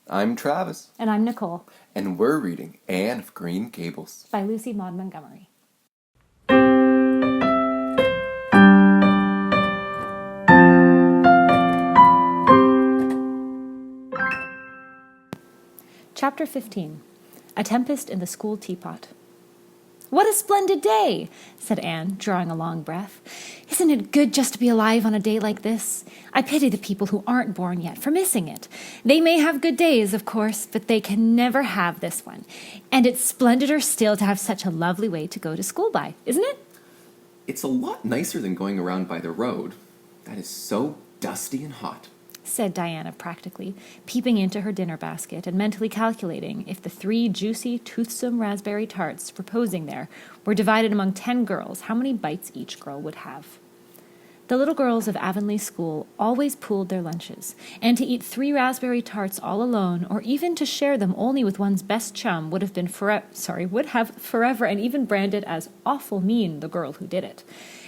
I'm Travis, And I'm Nicole, and we're reading Anne of Green Gables. by Lucy Maud Montgomery. Chapter 15. A Tempest in the School Teapot. "What a splendid day!" said Anne, drawing a long breath. "Isn't it good just to be alive on a day like this? I pity the people who aren't born yet for missing it. They may have good days, of course, but they can never have this one. And it's splendider still to have such a lovely way to go to school by, isn't it?" It's a lot nicer than going around by the road. That is so dusty and hot. Said Diana practically, peeping into her dinner basket and mentally calculating if the 3 juicy, toothsome raspberry tarts reposing there were divided among 10 girls, how many bites each girl would have. The little girls of Avonlea School always pooled their lunches, and to eat 3 raspberry tarts all alone, or even to share them only with one's best chum, would have forever and even branded as awful mean the girl who did it.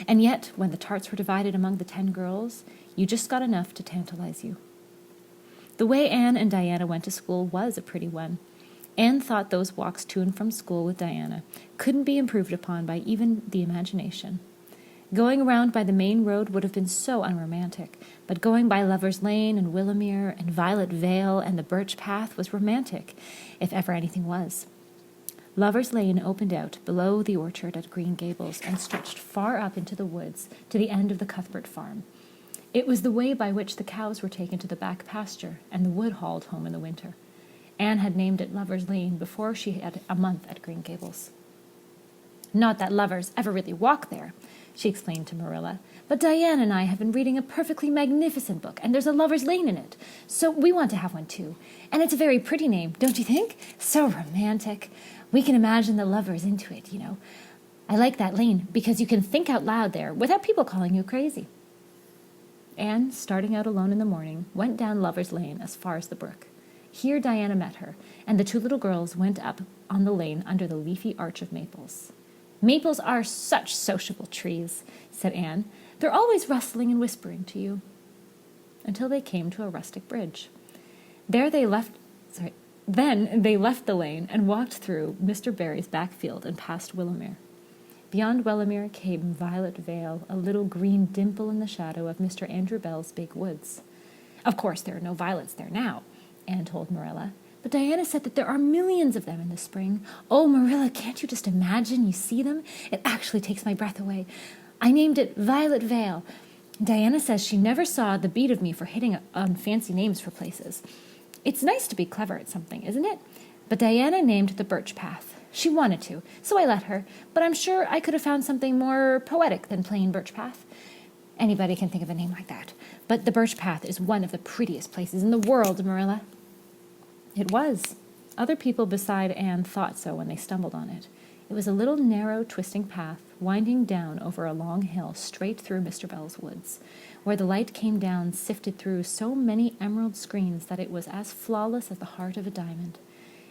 And yet, when the tarts were divided among the 10 girls, you just got enough to tantalize you. The way Anne and Diana went to school was a pretty one. Anne thought those walks to and from school with Diana couldn't be improved upon by even the imagination. Going around by the main road would have been so unromantic, but going by Lover's Lane and Willowmere and Violet Vale and the Birch Path was romantic, if ever anything was. Lover's Lane opened out below the orchard at Green Gables and stretched far up into the woods to the end of the Cuthbert farm. It was the way by which the cows were taken to the back pasture and the wood hauled home in the winter. Anne had named it Lover's Lane before she had a month at Green Gables. "Not that lovers ever really walk there," she explained to Marilla, "but Diane and I have been reading a perfectly magnificent book, and there's a Lover's Lane in it, so we want to have one too. And it's a very pretty name, don't you think? So romantic. We can imagine the lovers into it, you know. I like that lane because you can think out loud there without people calling you crazy." Anne, starting out alone in the morning, went down Lover's Lane as far as the brook. Here Diana met her, and the 2 little girls went up on the lane under the leafy arch of maples. "Maples are such sociable trees," said Anne. "They're always rustling and whispering to you." Until they came to a rustic bridge. Then they left the lane and walked through Mr. Barry's back field and past Willowmere. Beyond Willowmere came Violet Vale, a little green dimple in the shadow of Mr. Andrew Bell's big woods. "Of course there are no violets there now," Anne told Marilla, "but Diana said that there are millions of them in the spring. Oh, Marilla, can't you just imagine you see them? It actually takes my breath away. I named it Violet Vale. Diana says she never saw the beat of me for hitting on fancy names for places. It's nice to be clever at something, isn't it? But Diana named the Birch Path. She wanted to, so I let her, but I'm sure I could have found something more poetic than plain Birch Path. Anybody can think of a name like that, but the Birch Path is one of the prettiest places in the world, Marilla." It was. Other people beside Anne thought so when they stumbled on it. It was a little narrow, twisting path, winding down over a long hill straight through Mr. Bell's woods, where the light came down sifted through so many emerald screens that it was as flawless as the heart of a diamond.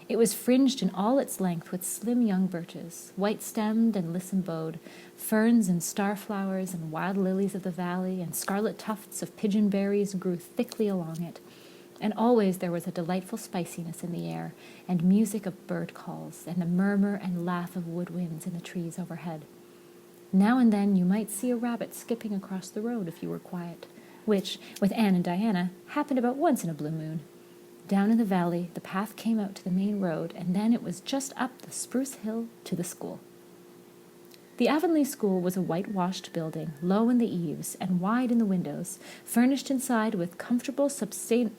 It was fringed in all its length with slim young birches, white-stemmed and lissom-bowed, ferns and starflowers and wild lilies of the valley, and scarlet tufts of pigeon berries grew thickly along it. And always there was a delightful spiciness in the air, and music of bird calls, and the murmur and laugh of woodwinds in the trees overhead. Now and then you might see a rabbit skipping across the road if you were quiet, which, with Anne and Diana, happened about once in a blue moon. Down in the valley, the path came out to the main road, and then it was just up the spruce hill to the school. The Avonlea School was a whitewashed building, low in the eaves and wide in the windows, furnished inside with comfortable, substantial,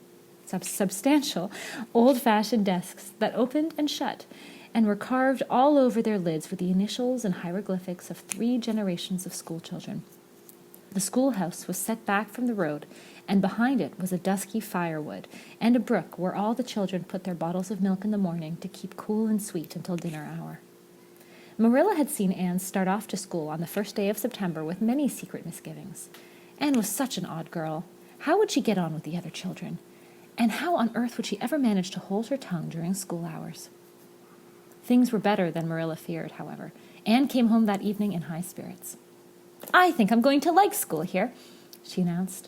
old-fashioned desks that opened and shut, and were carved all over their lids with the initials and hieroglyphics of 3 generations of schoolchildren. The schoolhouse was set back from the road, and behind it was a dusky firewood and a brook where all the children put their bottles of milk in the morning to keep cool and sweet until dinner hour. Marilla had seen Anne start off to school on the first day of September with many secret misgivings. Anne was such an odd girl. How would she get on with the other children? And how on earth would she ever manage to hold her tongue during school hours? Things were better than Marilla feared, however. Anne came home that evening in high spirits. "I think I'm going to like school here," she announced.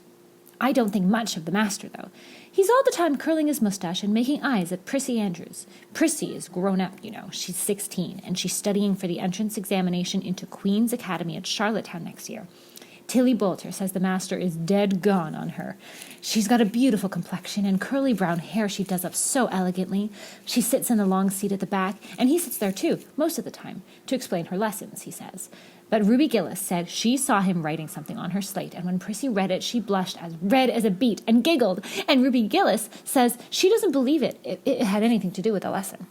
I don't think much of the master, though. He's all the time curling his mustache and making eyes at Prissy Andrews. Prissy is grown up, you know. She's 16, and she's studying for the entrance examination into Queen's Academy at Charlottetown next year. Tilly Bolter says the master is dead gone on her. She's got a beautiful complexion and curly brown hair she does up so elegantly. She sits in the long seat at the back, and he sits there too, most of the time, to explain her lessons, he says. But Ruby Gillis said she saw him writing something on her slate, and when Prissy read it, she blushed as red as a beet and giggled. And Ruby Gillis says she doesn't believe it had anything to do with the lesson.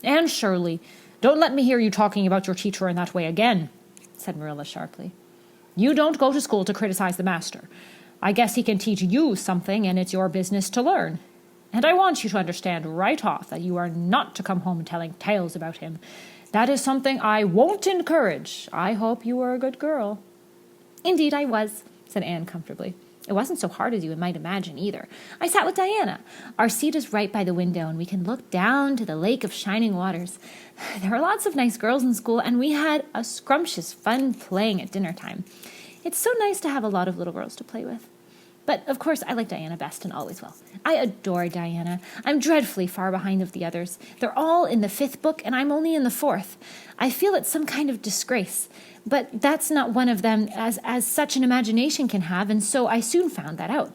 Anne Shirley, don't let me hear you talking about your teacher in that way again, said Marilla sharply. You don't go to school to criticize the master. I guess he can teach you something, and it's your business to learn. And I want you to understand right off that you are not to come home telling tales about him. That is something I won't encourage. I hope you were a good girl. Indeed I was, said Anne comfortably. It wasn't so hard as you might imagine, either. I sat with Diana. Our seat is right by the window, and we can look down to the lake of shining waters. There were lots of nice girls in school, and we had a scrumptious fun playing at dinner time. It's so nice to have a lot of little girls to play with. But, of course, I like Diana best and always will. I adore Diana. I'm dreadfully far behind of the others. They're all in the 5th book, and I'm only in the 4th. I feel it's some kind of disgrace. But that's not one of them as such an imagination can have, and so I soon found that out.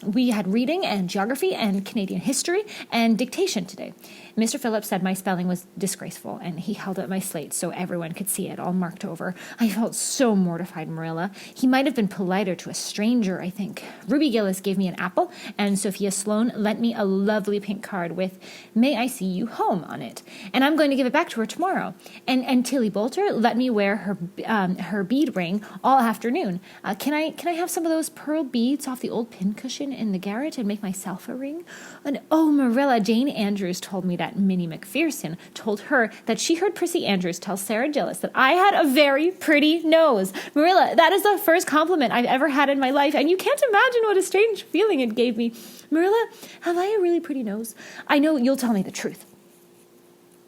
We had reading and geography and Canadian history and dictation today. Mr. Phillips said my spelling was disgraceful, and he held up my slate so everyone could see it, all marked over. I felt so mortified, Marilla. He might have been politer to a stranger, I think. Ruby Gillis gave me an apple, and Sophia Sloane lent me a lovely pink card with "May I see you home" on it. And I'm going to give it back to her tomorrow. And Tilly Bolter let me wear her bead ring all afternoon. Can I have some of those pearl beads off the old pincushion in the garret and make myself a ring? And oh, Marilla, Jane Andrews told me that Minnie McPherson told her that she heard Prissy Andrews tell Sarah Gillis that I had a very pretty nose. Marilla, that is the first compliment I've ever had in my life, and you can't imagine what a strange feeling it gave me. Marilla, have I a really pretty nose? I know you'll tell me the truth.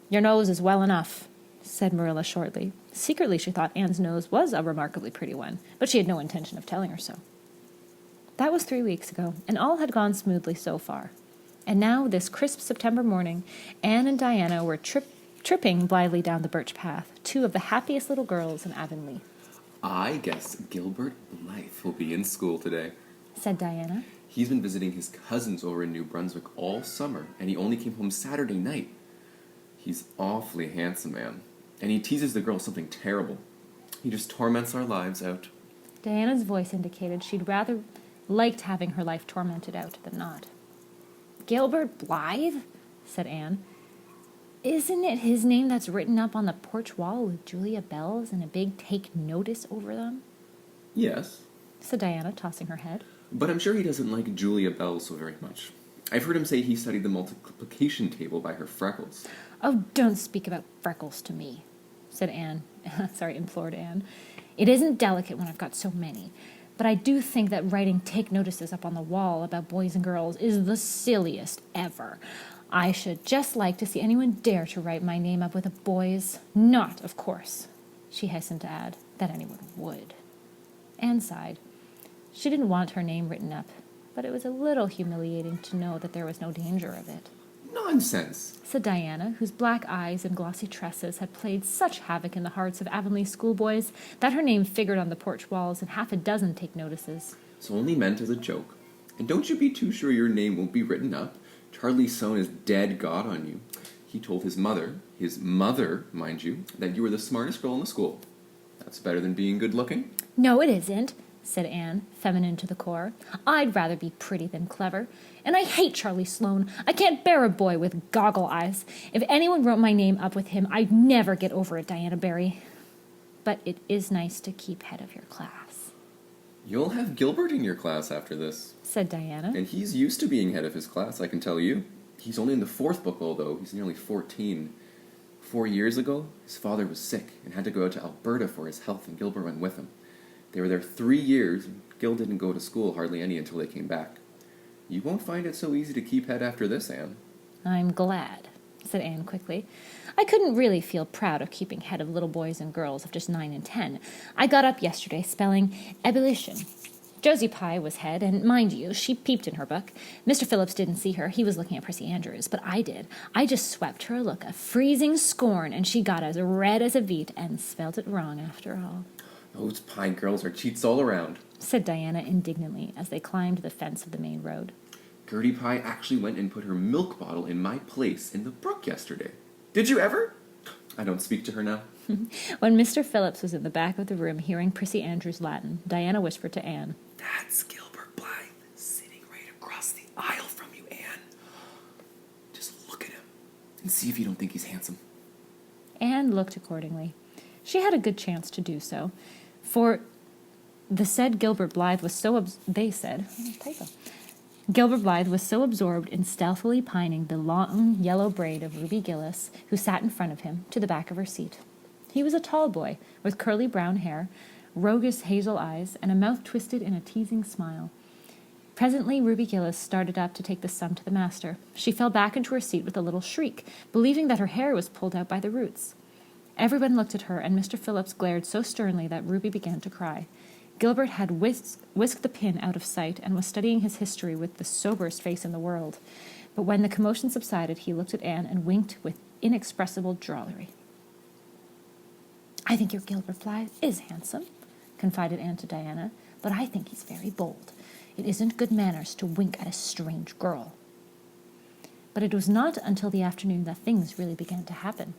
Your nose is well enough, said Marilla shortly. Secretly, she thought Anne's nose was a remarkably pretty one, but she had no intention of telling her so. That was 3 weeks ago, and all had gone smoothly so far. And now, this crisp September morning, Anne and Diana were tripping blithely down the birch path, two of the happiest little girls in Avonlea. I guess Gilbert Blythe will be in school today, said Diana. He's been visiting his cousins over in New Brunswick all summer, and he only came home Saturday night. He's awfully handsome, man, and he teases the girls something terrible. He just torments our lives out. Diana's voice indicated she'd rather liked having her life tormented out than not. Gilbert Blythe? Said Anne. Isn't it his name that's written up on the porch wall with Julia bells and a big "take notice" over them? Yes, said Diana, tossing her head. But I'm sure he doesn't like Julia bells so very much. I've heard him say he studied the multiplication table by her freckles. Oh, don't speak about freckles to me, said Anne. Implored Anne. It isn't delicate when I've got so many. But I do think that writing "take notices" up on the wall about boys and girls is the silliest ever. I should just like to see anyone dare to write my name up with a boy's. Not, of course, she hastened to add, that anyone would. Anne sighed. She didn't want her name written up, but it was a little humiliating to know that there was no danger of it. Nonsense, said Diana, whose black eyes and glossy tresses had played such havoc in the hearts of Avonlea schoolboys that her name figured on the porch walls in half a dozen take notices. It's only meant as a joke. And don't you be too sure your name won't be written up. Charlie Soane is dead god on you. He told his mother, mind you, that you were the smartest girl in the school. That's better than being good looking. No, it isn't, said Anne, feminine to the core. I'd rather be pretty than clever. And I hate Charlie Sloane. I can't bear a boy with goggle eyes. If anyone wrote my name up with him, I'd never get over it, Diana Barry. But it is nice to keep head of your class. You'll have Gilbert in your class after this, said Diana. And he's used to being head of his class, I can tell you. He's only in the 4th book, although he's nearly 14. 4 years ago, his father was sick and had to go out to Alberta for his health, and Gilbert went with him. They were there 3 years, and Gil didn't go to school hardly any until they came back. You won't find it so easy to keep head after this, Anne. I'm glad, said Anne quickly. I couldn't really feel proud of keeping head of little boys and girls of just 9 and 10. I got up yesterday spelling ebullition. Josie Pye was head, and mind you, she peeped in her book. Mr. Phillips didn't see her. He was looking at Prissy Andrews, but I did. I just swept her a look of freezing scorn, and she got as red as a beet and spelt it wrong after all. Those Pye girls are cheats all around, said Diana indignantly as they climbed the fence of the main road. Gertie Pye actually went and put her milk bottle in my place in the brook yesterday. Did you ever? I don't speak to her now. When Mr. Phillips was in the back of the room hearing Prissy Andrews' Latin, Diana whispered to Anne, That's Gilbert Blythe, sitting right across the aisle from you, Anne. Just look at him and see if you don't think he's handsome. Anne looked accordingly. She had a good chance to do so, for the said Gilbert Blythe was so Gilbert Blythe was so absorbed in stealthily pining the long yellow braid of Ruby Gillis, who sat in front of him, to the back of her seat. He was a tall boy, with curly brown hair, roguish hazel eyes, and a mouth twisted in a teasing smile. Presently Ruby Gillis started up to take the sum to the master. She fell back into her seat with a little shriek, believing that her hair was pulled out by the roots. Everyone looked at her, and Mr. Phillips glared so sternly that Ruby began to cry. Gilbert had whisked the pin out of sight and was studying his history with the soberest face in the world. But when the commotion subsided, he looked at Anne and winked with inexpressible drollery. I think your Gilbert Blythe is handsome, confided Anne to Diana, but I think he's very bold. It isn't good manners to wink at a strange girl. But it was not until the afternoon that things really began to happen.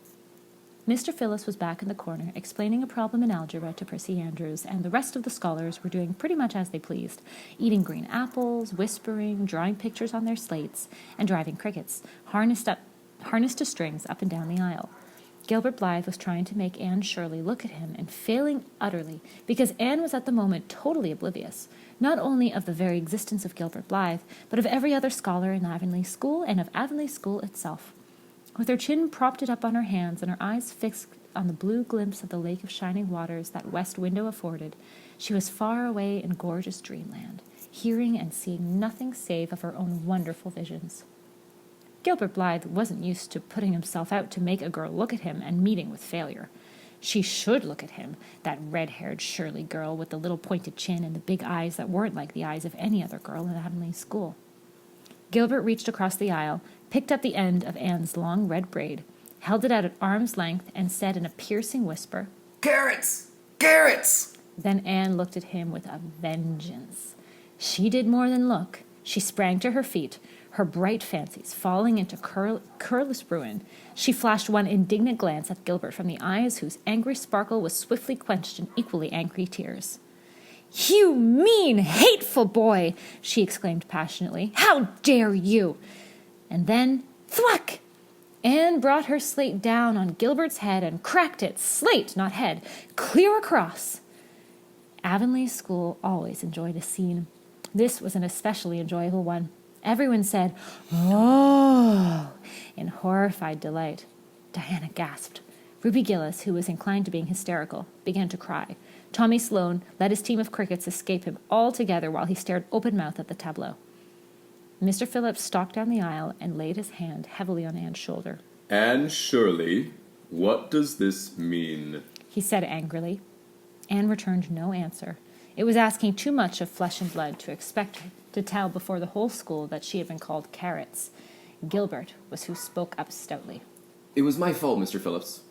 Mr. Phillips was back in the corner, explaining a problem in algebra to Prissy Andrews, and the rest of the scholars were doing pretty much as they pleased, eating green apples, whispering, drawing pictures on their slates, and driving crickets, harnessed to strings up and down the aisle. Gilbert Blythe was trying to make Anne Shirley look at him, and failing utterly, because Anne was at the moment totally oblivious, not only of the very existence of Gilbert Blythe, but of every other scholar in Avonlea School and of Avonlea School itself. With her chin propped up on her hands and her eyes fixed on the blue glimpse of the lake of shining waters that west window afforded, she was far away in gorgeous dreamland, hearing and seeing nothing save of her own wonderful visions. Gilbert Blythe wasn't used to putting himself out to make a girl look at him and meeting with failure. She should look at him, that red-haired Shirley girl with the little pointed chin and the big eyes that weren't like the eyes of any other girl in Avonlea School. Gilbert reached across the aisle, picked up the end of Anne's long red braid, held it out at arm's length, and said in a piercing whisper, Carrots! Carrots! Then Anne looked at him with a vengeance. She did more than look. She sprang to her feet, her bright fancies falling into curless ruin. She flashed one indignant glance at Gilbert from the eyes whose angry sparkle was swiftly quenched in equally angry tears. You mean, hateful boy! She exclaimed passionately. How dare you! And then, thwack! Anne brought her slate down on Gilbert's head and cracked it, slate, not head, clear across. Avonlea School always enjoyed a scene. This was an especially enjoyable one. Everyone said, "Oh," in horrified delight. Diana gasped. Ruby Gillis, who was inclined to being hysterical, began to cry. Tommy Sloane let his team of crickets escape him altogether while he stared open-mouthed at the tableau. Mr. Phillips stalked down the aisle and laid his hand heavily on Anne's shoulder. Anne Shirley, what does this mean? He said angrily. Anne returned no answer. It was asking too much of flesh and blood to expect her to tell before the whole school that she had been called Carrots. Gilbert was who spoke up stoutly. It was my fault, Mr. Phillips.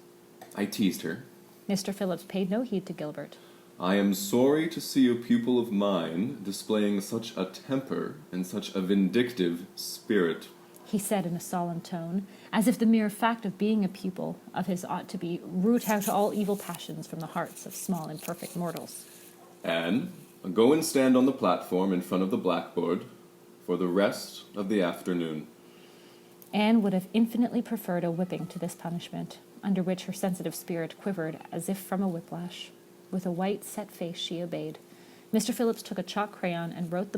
I teased her. Mr. Phillips paid no heed to Gilbert. I am sorry to see a pupil of mine displaying such a temper and such a vindictive spirit, he said in a solemn tone, as if the mere fact of being a pupil of his ought to be root out all evil passions from the hearts of small imperfect mortals. Anne, go and stand on the platform in front of the blackboard for the rest of the afternoon. Anne would have infinitely preferred a whipping to this punishment, under which her sensitive spirit quivered as if from a whiplash. With a white, set face, she obeyed. Mr. Phillips took a chalk crayon and wrote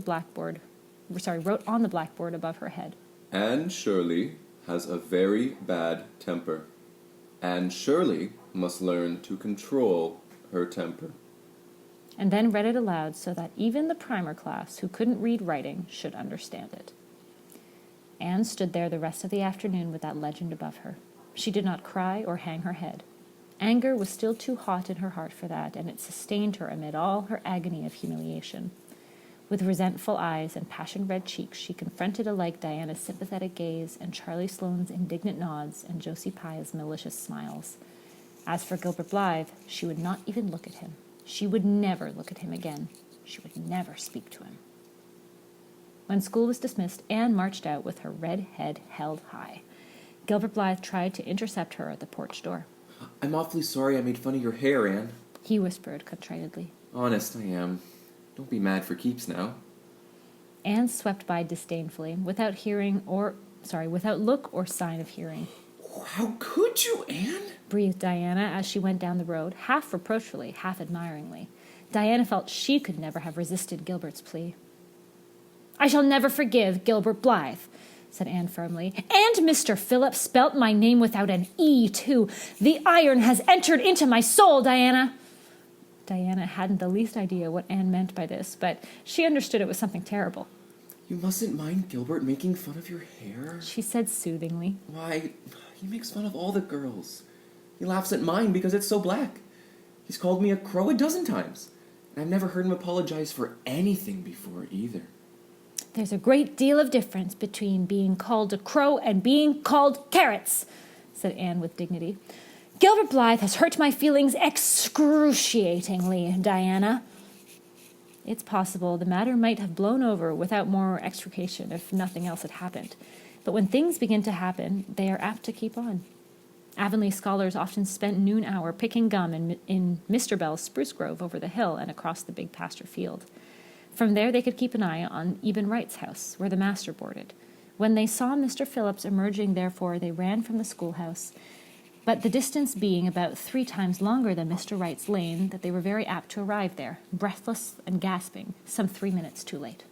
on the blackboard above her head. Anne Shirley has a very bad temper. Anne Shirley must learn to control her temper. And then read it aloud so that even the primer class, who couldn't read writing, should understand it. Anne stood there the rest of the afternoon with that legend above her. She did not cry or hang her head. Anger was still too hot in her heart for that, and it sustained her amid all her agony of humiliation. With resentful eyes and passion-red cheeks, she confronted alike Diana's sympathetic gaze and Charlie Sloane's indignant nods and Josie Pye's malicious smiles. As for Gilbert Blythe, she would not even look at him. She would never look at him again. She would never speak to him. When school was dismissed, Anne marched out with her red head held high. Gilbert Blythe tried to intercept her at the porch door. I'm awfully sorry I made fun of your hair, Anne. He whispered contritely. Honest, I am. Don't be mad for keeps now. Anne swept by disdainfully, without look or sign of hearing. How could you, Anne? Breathed Diana as she went down the road, half reproachfully, half admiringly. Diana felt she could never have resisted Gilbert's plea. I shall never forgive Gilbert Blythe, said Anne firmly. And Mr. Phillips spelt my name without an E, too. The iron has entered into my soul, Diana. Diana hadn't the least idea what Anne meant by this, but she understood it was something terrible. You mustn't mind Gilbert making fun of your hair, she said soothingly. Why, he makes fun of all the girls. He laughs at mine because it's so black. He's called me a crow 12 times, and I've never heard him apologize for anything before either. There's a great deal of difference between being called a crow and being called carrots, said Anne with dignity. Gilbert Blythe has hurt my feelings excruciatingly, Diana. It's possible the matter might have blown over without more extrication if nothing else had happened. But when things begin to happen, they are apt to keep on. Avonlea scholars often spent noon hour picking gum in Mr. Bell's spruce grove over the hill and across the big pasture field. From there they could keep an eye on Eben Wright's house, where the master boarded. When they saw Mr. Phillips emerging, therefore, they ran from the schoolhouse, but the distance being about 3 times longer than Mr. Wright's lane, that they were very apt to arrive there, breathless and gasping, some 3 minutes too late.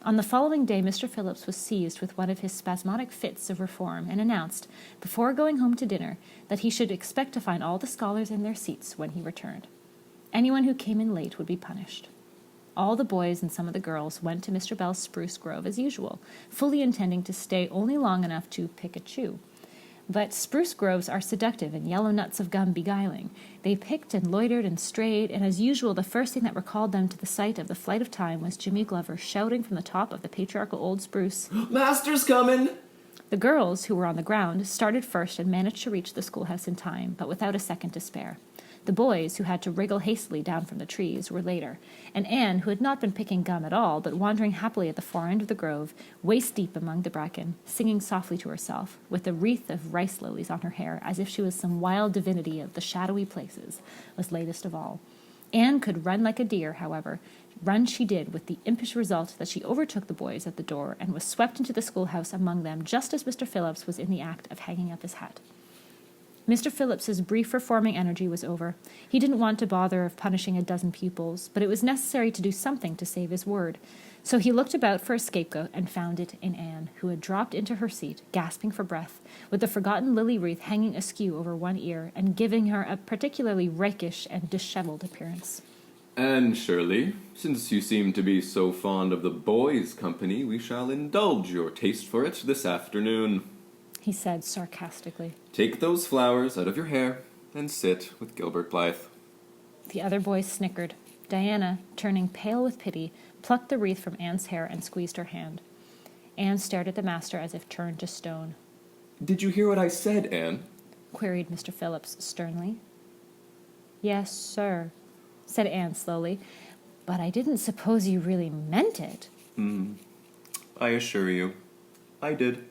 On the following day, Mr. Phillips was seized with one of his spasmodic fits of reform and announced, before going home to dinner, that he should expect to find all the scholars in their seats when he returned. Anyone who came in late would be punished. All the boys and some of the girls went to Mr. Bell's spruce grove as usual, fully intending to stay only long enough to pick a chew. But spruce groves are seductive and yellow nuts of gum beguiling. They picked and loitered and strayed, and as usual the first thing that recalled them to the sight of the flight of time was Jimmy Glover shouting from the top of the patriarchal old spruce, Master's coming! The girls, who were on the ground, started first and managed to reach the schoolhouse in time, but without a second to spare. The boys, who had to wriggle hastily down from the trees, were later, and Anne, who had not been picking gum at all, but wandering happily at the far end of the grove, waist-deep among the bracken, singing softly to herself, with a wreath of rice lilies on her hair, as if she was some wild divinity of the shadowy places, was latest of all. Anne could run like a deer, however. Run she did, with the impish result that she overtook the boys at the door and was swept into the schoolhouse among them just as Mr. Phillips was in the act of hanging up his hat. Mr. Phillips's brief reforming energy was over. He didn't want to bother of punishing 12 pupils, but it was necessary to do something to save his word. So he looked about for a scapegoat and found it in Anne, who had dropped into her seat, gasping for breath, with the forgotten lily wreath hanging askew over one ear and giving her a particularly rakish and disheveled appearance. Anne Shirley, since you seem to be so fond of the boys' company, we shall indulge your taste for it this afternoon, he said sarcastically. Take those flowers out of your hair and sit with Gilbert Blythe. The other boys snickered. Diana, turning pale with pity, plucked the wreath from Anne's hair and squeezed her hand. Anne stared at the master as if turned to stone. Did you hear what I said, Anne? Queried Mr. Phillips sternly. Yes, sir, said Anne slowly, but I didn't suppose you really meant it. I assure you, I did.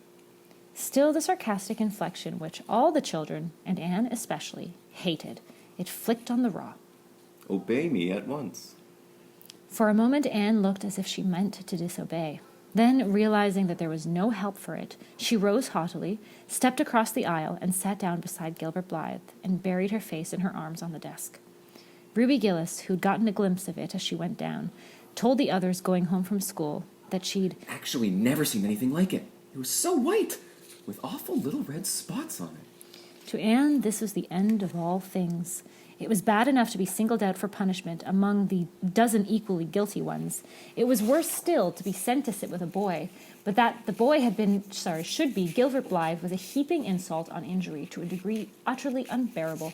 Still the sarcastic inflection which all the children, and Anne especially, hated. It flicked on the raw. Obey me at once. For a moment Anne looked as if she meant to disobey. Then, realizing that there was no help for it, she rose haughtily, stepped across the aisle, and sat down beside Gilbert Blythe, and buried her face in her arms on the desk. Ruby Gillis, who'd gotten a glimpse of it as she went down, told the others going home from school that she'd actually never seen anything like it. It was so white, with awful little red spots on it. To Anne, this was the end of all things. It was bad enough to be singled out for punishment among the 12 equally guilty ones. It was worse still to be sent to sit with a boy, but that the boy should be Gilbert Blythe was a heaping insult on injury to a degree utterly unbearable.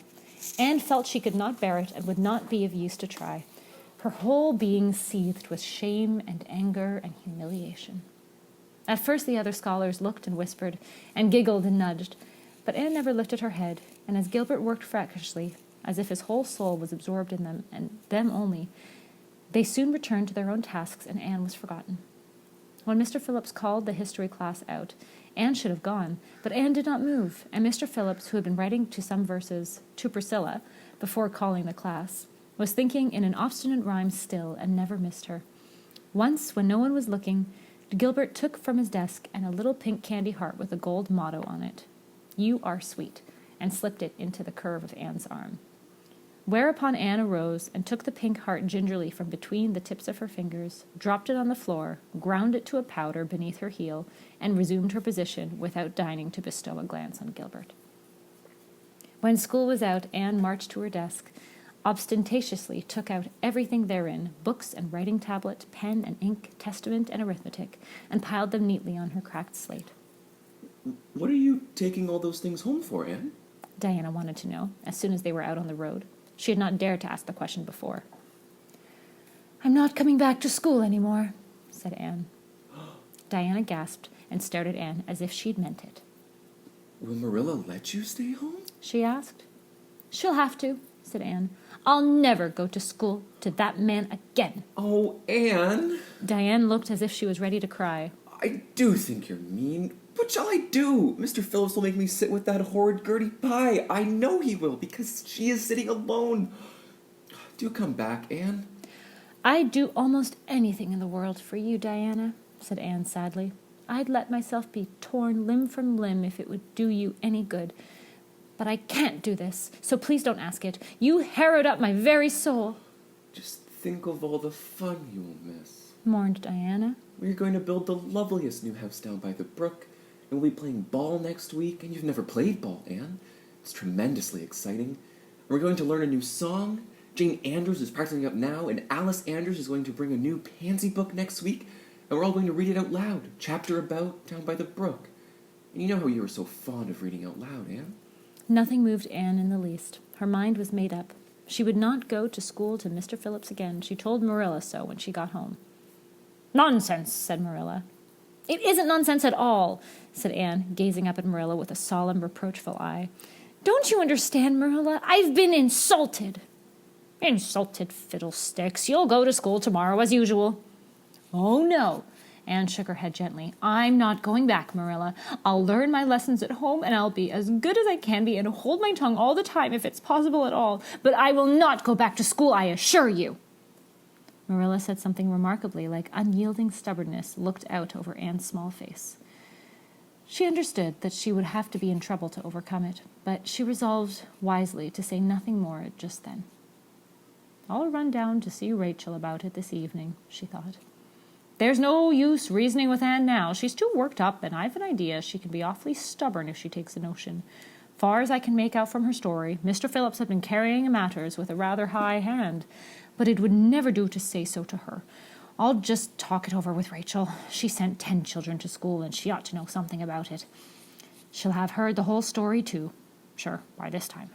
Anne felt she could not bear it and would not be of use to try. Her whole being seethed with shame and anger and humiliation. At first the other scholars looked and whispered, and giggled and nudged, but Anne never lifted her head, and as Gilbert worked freakishly, as if his whole soul was absorbed in them, and them only, they soon returned to their own tasks, and Anne was forgotten. When Mr. Phillips called the history class out, Anne should have gone, but Anne did not move, and Mr. Phillips, who had been writing to some verses to Priscilla before calling the class, was thinking in an obstinate rhyme still, and never missed her. Once, when no one was looking, Gilbert took from his desk a little pink candy heart with a gold motto on it, "You are sweet," and slipped it into the curve of Anne's arm. Whereupon Anne arose and took the pink heart gingerly from between the tips of her fingers, dropped it on the floor, ground it to a powder beneath her heel, and resumed her position without deigning to bestow a glance on Gilbert. When school was out, Anne marched to her desk, ostentatiously took out everything therein, books and writing tablet, pen and ink, testament and arithmetic, and piled them neatly on her cracked slate. What are you taking all those things home for, Anne? Diana wanted to know, as soon as they were out on the road. She had not dared to ask the question before. "I'm not coming back to school any more," said Anne. Diana gasped and stared at Anne as if she'd meant it. Will Marilla let you stay home? She asked. "She'll have to," said Anne. "I'll never go to school to that man again." Oh, Anne! Diane looked as if she was ready to cry. I do think you're mean. What shall I do? Mr. Phillips will make me sit with that horrid Gertie Pye. I know he will, because she is sitting alone. Do come back, Anne. "I'd do almost anything in the world for you, Diana," said Anne sadly. "I'd let myself be torn limb from limb if it would do you any good. But I can't do this, so please don't ask it. You harrowed up my very soul." Just think of all the fun you'll miss, mourned Diana. We're going to build the loveliest new house down by the brook, and we'll be playing ball next week, and you've never played ball, Anne. It's tremendously exciting. And we're going to learn a new song. Jane Andrews is practicing up now, and Alice Andrews is going to bring a new pansy book next week, and we're all going to read it out loud, chapter about down by the brook. And you know how you were so fond of reading out loud, Anne? Nothing moved Anne in the least. Her mind was made up. She would not go to school to Mr. Phillips again. She told Marilla so when she got home. "Nonsense," said Marilla. "It isn't nonsense at all," said Anne, gazing up at Marilla with a solemn, reproachful eye. "Don't you understand, Marilla? I've been insulted." "Insulted fiddlesticks. You'll go to school tomorrow as usual." "Oh, no." Anne shook her head gently. "I'm not going back, Marilla. I'll learn my lessons at home, and I'll be as good as I can be and hold my tongue all the time if it's possible at all. But I will not go back to school, I assure you." Marilla said something remarkably like unyielding stubbornness looked out over Anne's small face. She understood that she would have to be in trouble to overcome it, but she resolved wisely to say nothing more just then. "I'll run down to see Rachel about it this evening," she thought. "There's no use reasoning with Anne now. She's too worked up, and I've an idea she can be awfully stubborn if she takes a notion. Far as I can make out from her story, Mr. Phillips had been carrying matters with a rather high hand, but it would never do to say so to her. I'll just talk it over with Rachel. She sent 10 children to school, and she ought to know something about it. She'll have heard the whole story, too. Sure, by this time."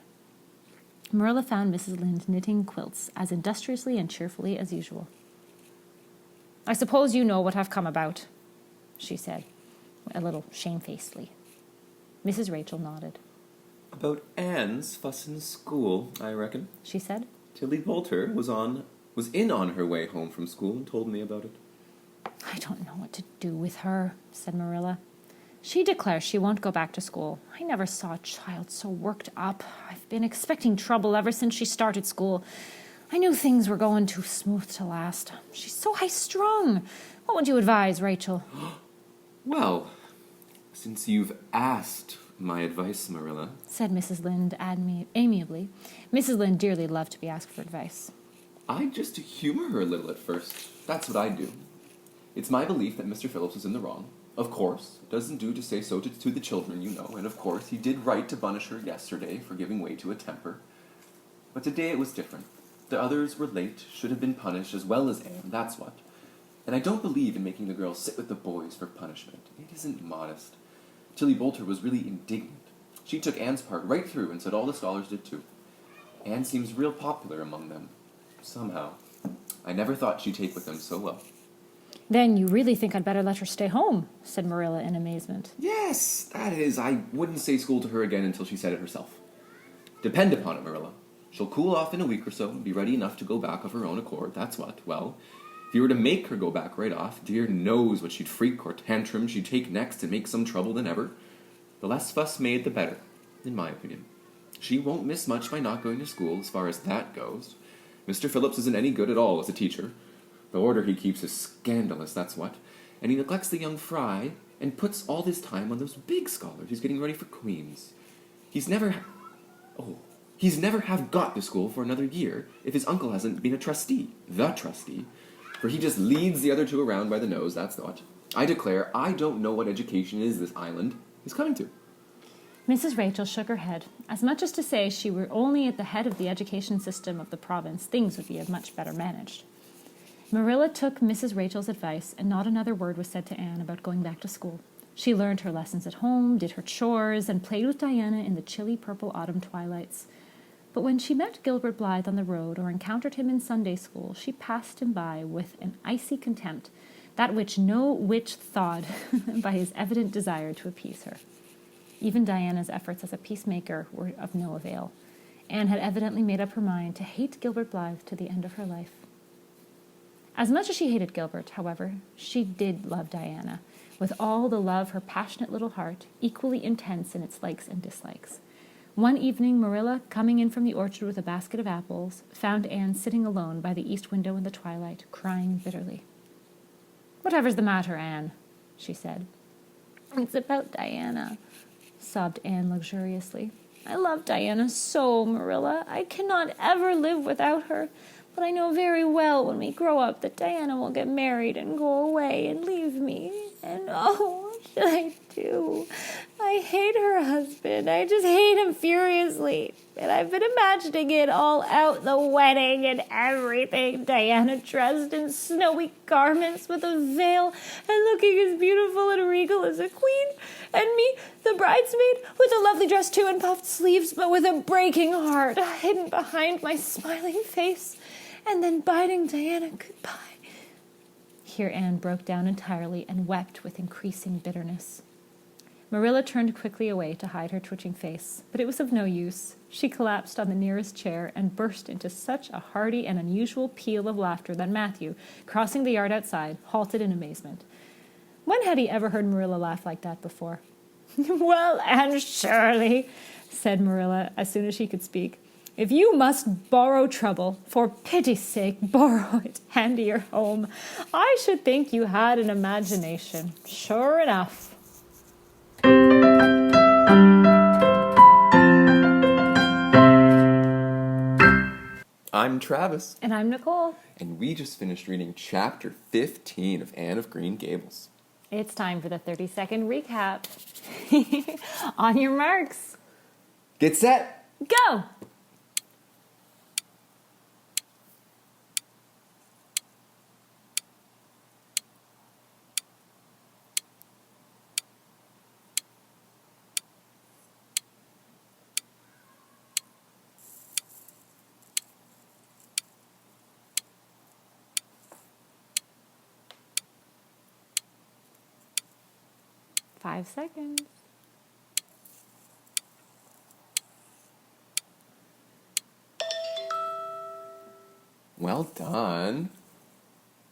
Marilla found Mrs. Lynde knitting quilts as industriously and cheerfully as usual. "I suppose you know what I've come about," she said, a little shamefacedly. Mrs. Rachel nodded. "About Anne's fuss in school, I reckon," she said. "Tilly Boulter was in on her way home from school and told me about it." "I don't know what to do with her," said Marilla. "She declares she won't go back to school. I never saw a child so worked up. I've been expecting trouble ever since she started school. I knew things were going too smooth to last. She's so high-strung. What would you advise, Rachel?" "Well, since you've asked my advice, Marilla," said Mrs. Lynde amiably. Mrs. Lynde dearly loved to be asked for advice. "I'd just humor her a little at first. That's what I'd do. It's my belief that Mr. Phillips was in the wrong. Of course, it doesn't do to say so to the children, you know, and of course he did right to punish her yesterday for giving way to a temper. But today it was different. The others were late, should have been punished as well as Anne, that's what. And I don't believe in making the girls sit with the boys for punishment. It isn't modest. Tilly Boulter was really indignant. She took Anne's part right through and said all the scholars did too. Anne seems real popular among them. Somehow. I never thought she'd take with them so well. Then you really think I'd better let her stay home, said Marilla in amazement. Yes, that is. I wouldn't say school to her again until she said it herself. Depend upon it, Marilla. She'll cool off in a week or so and be ready enough to go back of her own accord, that's what. Well, if you were to make her go back right off, dear knows what she'd freak or tantrum she'd take next to make some trouble than ever. The less fuss made, the better, in my opinion. She won't miss much by not going to school, as far as that goes. Mr. Phillips isn't any good at all as a teacher. The order he keeps is scandalous, that's what. And he neglects the young fry and puts all his time on those big scholars he's getting ready for Queen's. He's never have got to school for another year if his uncle hasn't been a trustee, the trustee, for he just leads the other two around by the nose, that's what. I declare I don't know what education is this island is coming to. Mrs. Rachel shook her head, as much as to say she were only at the head of the education system of the province, things would be much better managed. Marilla took Mrs. Rachel's advice, and not another word was said to Anne about going back to school. She learned her lessons at home, did her chores, and played with Diana in the chilly purple autumn twilights. But when she met Gilbert Blythe on the road or encountered him in Sunday school, she passed him by with an icy contempt, that which no witch thawed by his evident desire to appease her. Even Diana's efforts as a peacemaker were of no avail. Anne had evidently made up her mind to hate Gilbert Blythe to the end of her life. As much as she hated Gilbert, however, she did love Diana, with all the love her passionate little heart, equally intense in its likes and dislikes. One evening, Marilla, coming in from the orchard with a basket of apples, found Anne sitting alone by the east window in the twilight, crying bitterly. "Whatever's the matter, Anne?" she said. "It's about Diana," sobbed Anne luxuriously. "I love Diana so, Marilla. I cannot ever live without her. But I know very well when we grow up that Diana will get married and go away and leave me. And oh, what should I do? I hate her husband. I just hate him furiously. And I've been imagining it all out, the wedding and everything. Diana dressed in snowy garments with a veil and looking as beautiful and regal as a queen. And me, the bridesmaid, with a lovely dress too and puffed sleeves, but with a breaking heart hidden behind my smiling face. And then bidding Diana goodbye." Here Anne broke down entirely and wept with increasing bitterness. Marilla turned quickly away to hide her twitching face, but it was of no use. She collapsed on the nearest chair and burst into such a hearty and unusual peal of laughter that Matthew, crossing the yard outside, halted in amazement. When had he ever heard Marilla laugh like that before? "Well, Anne Shirley," said Marilla as soon as she could speak, "if you must borrow trouble, for pity's sake borrow it hand to your home. I should think you had an imagination. Sure enough." I'm Travis. And I'm Nicole. And we just finished reading chapter 15 of Anne of Green Gables. It's time for the 30-second recap. On your marks. Get set. Go! Five seconds. Well done.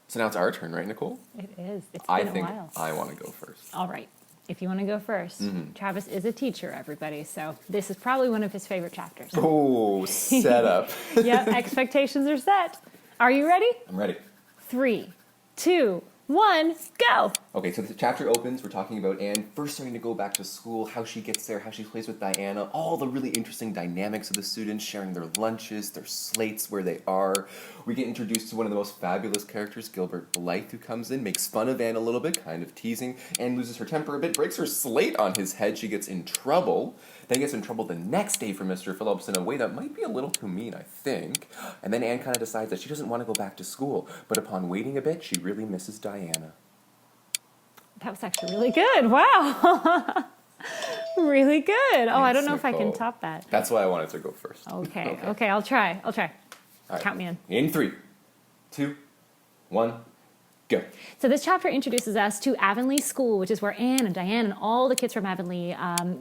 So now it's our turn, right, Nicole? It is. It's I been a think while. I want to go first. All right. If you want to go first, Travis is a teacher, everybody, so this is probably one of his favorite chapters. Oh, set up. Yep, expectations are set. Are you ready? I'm ready. 3, 2, 1, go! Okay, so the chapter opens. We're talking about Anne first starting to go back to school, how she gets there, how she plays with Diana, all the really interesting dynamics of the students, sharing their lunches, their slates, where they are. We get introduced to one of the most fabulous characters, Gilbert Blythe, who comes in, makes fun of Anne a little bit, kind of teasing. Anne loses her temper a bit, breaks her slate on his head. She gets in trouble. Then gets in trouble the next day from Mr. Phillips in a way that might be a little too mean, I think. And then Anne kind of decides that she doesn't want to go back to school. But upon waiting a bit, she really misses Diana. That was actually really good. Wow. Really good. Oh, I don't know if I can Nicole. top that. That's why I wanted to go first. Okay, I'll try. All right. Count me in. In 3, 2, 1, go. So this chapter introduces us to Avonlea School, which is where Anne and Diane and all the kids from Avonlea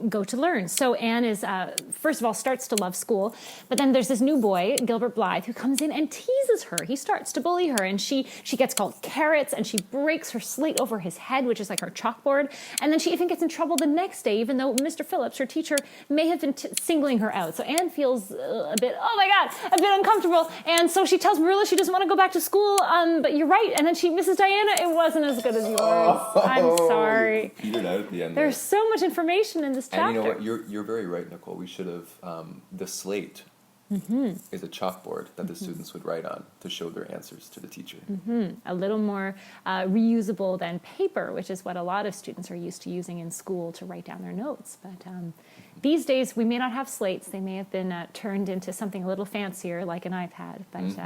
go to learn. So Anne is, first of all, starts to love school, but then there's this new boy, Gilbert Blythe, who comes in and teases her. He starts to bully her, and she gets called carrots, and she breaks her slate over his head, which is like her chalkboard, and then she even gets in trouble the next day, even though Mr. Phillips, her teacher, may have been singling her out. So Anne feels a bit, oh my God, a bit uncomfortable, and so she tells Marilla she doesn't want to go back to school, but you're right, and then Mrs. Diana, it wasn't as good as yours. I'm sorry. Petered out at the end. There's so much information in this chapter. And you know what? You're very right, Nicole. We should have the slate is a chalkboard that the students would write on to show their answers to the teacher. A little more reusable than paper, which is what a lot of students are used to using in school to write down their notes. But these days, we may not have slates. They may have been turned into something a little fancier, like an iPad. But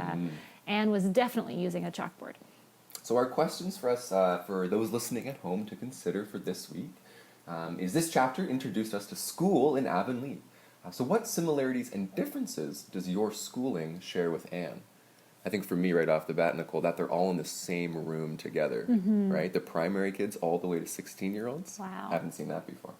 Anne was definitely using a chalkboard. So our questions for us, for those listening at home to consider for this week, is this chapter introduced us to school in Avonlea. So what similarities and differences does your schooling share with Anne? I think for me right off the bat, Nicole, that they're all in the same room together, right? The primary kids all the way to 16-year-olds. Wow. I haven't seen that before.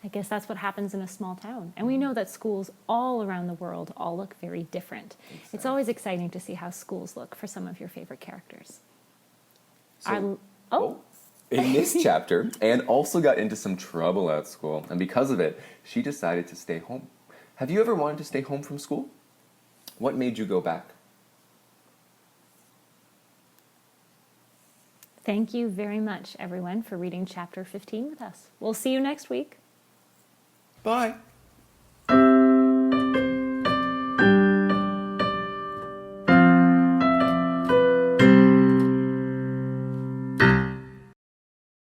I guess that's what happens in a small town. And we know that schools all around the world all look very different. Exactly. It's always exciting to see how schools look for some of your favorite characters. So, in this chapter, Anne also got into some trouble at school, and because of it, she decided to stay home. Have you ever wanted to stay home from school? What made you go back? Thank you very much, everyone, for reading chapter 15 with us. We'll see you next week. Bye.